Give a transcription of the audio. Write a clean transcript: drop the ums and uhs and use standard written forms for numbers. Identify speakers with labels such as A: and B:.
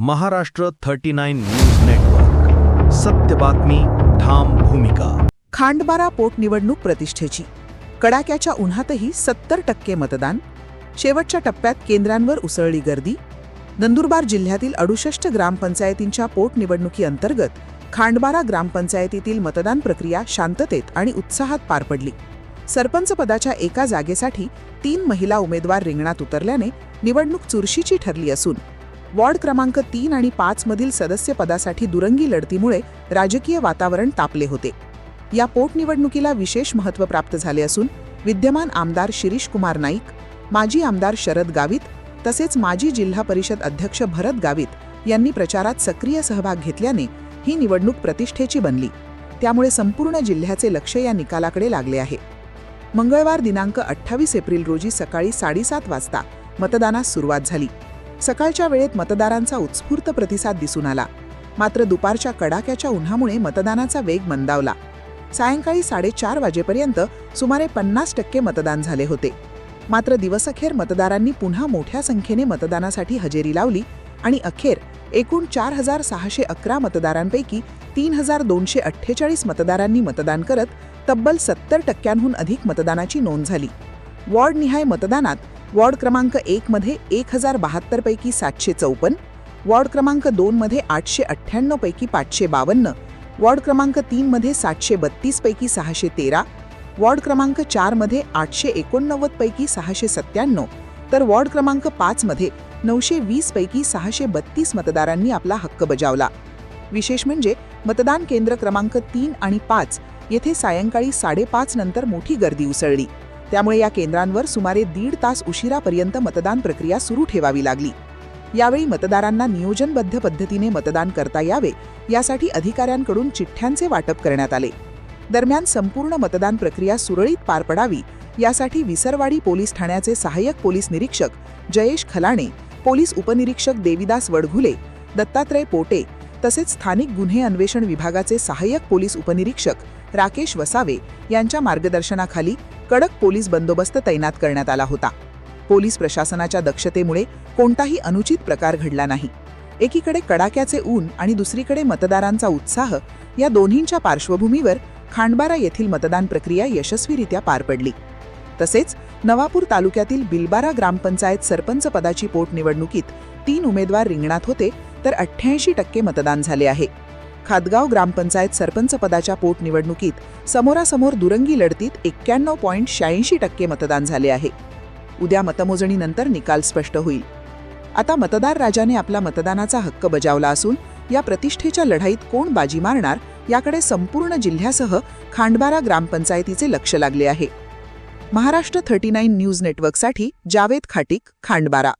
A: Maharashtra 39 news network. सत्य बातमी, ठाम भूमिका.
B: खांडबारा पोटनिवडणूक प्रतिष्ठेची. कडाक्याच्या उन्हातही 70% मतदान. शेवटच्या टप्प्यात केंद्रांवर उसळली गर्दी. नंदुरबार जिल्ह्यातील 68 ग्रामपंचायतींच्या पोटनिवडणुकीअंतर्गत खांडबारा ग्रामपंचायतीतील मतदान प्रक्रिया शांततेत आणि उत्साहात पार पडली. सरपंच पदाच्या एका जागेसाठी 3 महिला उमेदवार रिंगणात उतरल्याने निवडणूक चुरशीची ठरली असून वॉर्ड क्रमांक 3 आणि 5 मधील सदस्य पदासाठी दुरंगी लढतीमुळे राजकीय वातावरण तापले होते. या पोटनिवडणुकीला विशेष महत्त्व प्राप्त झाले असून विद्यमान आमदार शिरीष कुमार नाईक, माजी आमदार शरद गावित तसेच माजी जिल्हा परिषद अध्यक्ष भरत गावित यांनी प्रचारात सक्रिय सहभाग घेतल्याने ही निवडणूक प्रतिष्ठेची बनली. त्यामुळे संपूर्ण जिल्ह्याचे लक्ष या निकालाकडे लागले आहे. मंगळवार दिनांक 28 एप्रिल रोजी सकाळी 7:30 वाजता मतदानास सुरुवात झाली. सकाळच्या वेळेत मतदारांचा उत्स्फूर्त प्रतिसाद दिसून आला. मात्र दुपारच्या कडाक्याच्या उन्हामुळे मतदानाचा वेग मंदावला. सायंकाळी 4:30 वाजेपर्यंत सुमारे 50% मतदान झाले होते. मात्र दिवसअखेर मतदारांनी पुन्हा मोठ्या संख्येने मतदानासाठी हजेरी लावली आणि अखेर एकूण 4,611 मतदारांपैकी 3,248 मतदारांनी मतदान करत तब्बल 70%हून अधिक मतदानाची नोंद झाली. वॉर्डनिहाय मतदानात वॉर्ड क्रमांक 1 मध्ये 1,072 पैकी 754, वॉर्ड क्रमांक 2 मध्ये 898 पैकी 552, वॉर्ड क्रमांक 3 मध्ये 732 पैकी 613, वॉर्ड क्रमांक 4 मध्ये 889 पैकी 697, तर वॉर्ड क्रमांक 5 मध्ये 920 पैकी 632 मतदारांनी आपला हक्क बजावला. विशेष म्हणजे मतदान केंद्र क्रमांक 3 आणि 5 येथे सायंकाळी 5:30 नंतर मोठी गर्दी उसळली. त्यामुळे या केंद्रांवर सुमारे 1.5 तास उशिरापर्यंत मतदान प्रक्रिया सुरू ठेवावी लागली. यावेळी मतदारांना नियोजनबद्ध पद्धतीने मतदान करता यावे यासाठी अधिकाऱ्यांकडून चिठ्ठ्यांचे वाटप करण्यात आले. दरम्यान संपूर्ण मतदान प्रक्रिया सुरळीत पार पडावी यासाठी विसरवाडी पोलीस ठाण्याचे सहाय्यक पोलीस निरीक्षक जयेश खलाणे, पोलीस उपनिरीक्षक देविदास वडघुले, दत्तात्रय पोटे तसेच स्थानिक गुन्हे अन्वेषण विभागाचे सहाय्यक पोलीस उपनिरीक्षक राकेश वसावे यांच्या मार्गदर्शनाखाली कडक पोलीस बंदोबस्त तैनात करण्यात आला होता. पोलीस प्रशासनाच्या दक्षतेमुळे कोणताही अनुचित प्रकार घडला नाही. एकीकडे कडाक्याचे ऊन आणि दुसरीकडे मतदारांचा उत्साह या दोन्हींच्या पार्श्वभूमीवर खांडबारा येथील मतदान प्रक्रिया यशस्वीरित्या पार पडली. तसेच नवापूर तालुक्यातील बिलबारा ग्रामपंचायत सरपंच पदाची पोटनिवडणुकीत 3 उमेदवार रिंगणात होते तर 88% मतदान झाले आहे. खादगाव ग्रामपंचायत सरपंच पदाच्या पोटनिवडणुकीत समोरासमोर दुरंगी लढतीत 91.86% मतदान झाले आहे. उद्या मतमोजणीनंतर निकाल स्पष्ट होईल. आता मतदार राजाने आपला मतदानाचा हक्क बजावला असून या प्रतिष्ठेच्या लढाईत कोण बाजी मारणार याकडे संपूर्ण जिल्ह्यासह खांडबारा ग्रामपंचायतीचे लक्ष लागले आहे. महाराष्ट्र 39 न्यूज नेटवर्कसाठी जावेद खाटीक, खांडबारा.